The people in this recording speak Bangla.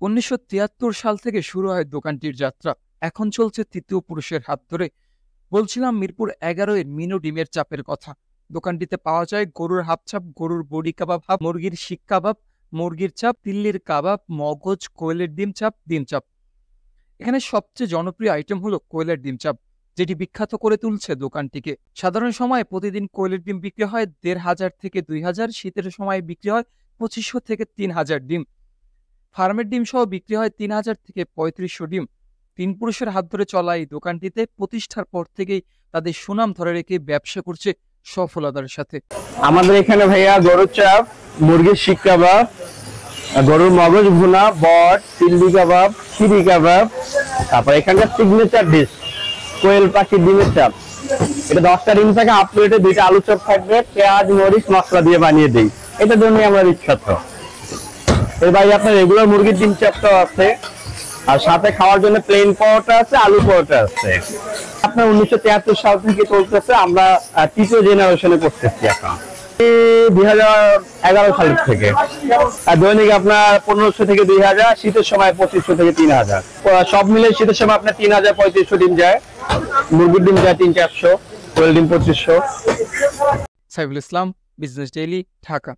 1973 সাল থেকে শুরু হয় দোকানটির যাত্রা। এখন চলছে তৃতীয় পুরুষের হাত ধরে। বলছিলাম মিরপুর 11-এর মিনু ডিমের চাপের কথা। দোকানটিতে পাওয়া যায় গরুর হাফচাপ, গরুর বডি কাবাব হাফ, মুরগির শিক কাবাব, মুরগির চাপ, তিল্লির কাবাব, মগজ, কোয়েলের ডিম চাপ, ডিম চাপ। এখানে সবচেয়ে জনপ্রিয় আইটেম হলো কোয়েলের ডিম চাপ, যেটি বিখ্যাত করে তুলছে দোকানটিকে। সাধারণ সময়ে প্রতিদিন কোয়েলের ডিম বিক্রি হয় 1500 থেকে 2000, শীতের সময় বিক্রি হয় 2500 থেকে 3000 ডিম। ফার্মের ডিম সহ বিক্রি হয় 3000 থেকে 3500 ডিম। তিন পুরুষের হাত ধরে চলা এই দোকানটিতে প্রতিষ্ঠার পর থেকেই তাদের সুনাম ধরে রেখে ব্যবসা করছে সফলতার সাথে। আমাদের এখানে ভাইয়া গরুর চাপ, মুরগির শিক কাবাব, গরুর মগজ ভুনা, বট, তিল্লি কাবাব, খিরি কাবাব, তারপর এখানকার সিগনেচার ডিশ কোয়েল পাখির ডিমের চাপ। এটা 10টা ডিম থাকে, হাফ প্লেটে 2টা আলু চপ থাকবে, পেঁয়াজ মরিচ মশলা দিয়ে বানিয়ে দিই। এটার জন্যই আমরা বিখ্যাত। এর বাইরে আপনার রেগুলার মুরগির ডিম চাপটাও আছে, আর সাথে খাওয়ার জন্য প্লেন পরোটা আছে, আলু পরোটা আছে। আপনার 1973 সাল থেকে চলতেছে, আমরা তৃতীয় জেনারেশনে করতেছি এখন 2011 সাল থেকে। আর দৈনিক আপনার 1500 থেকে 2000, শীতের সময় 2500 থেকে 3000। সব মিলে শীতের সময় আপনার 3000-3500 ডিম যায়, মুরগির ডিম যায় 300-400, কোয়েল ডিম 2500। Saiful Islam, business daily, Dhaka.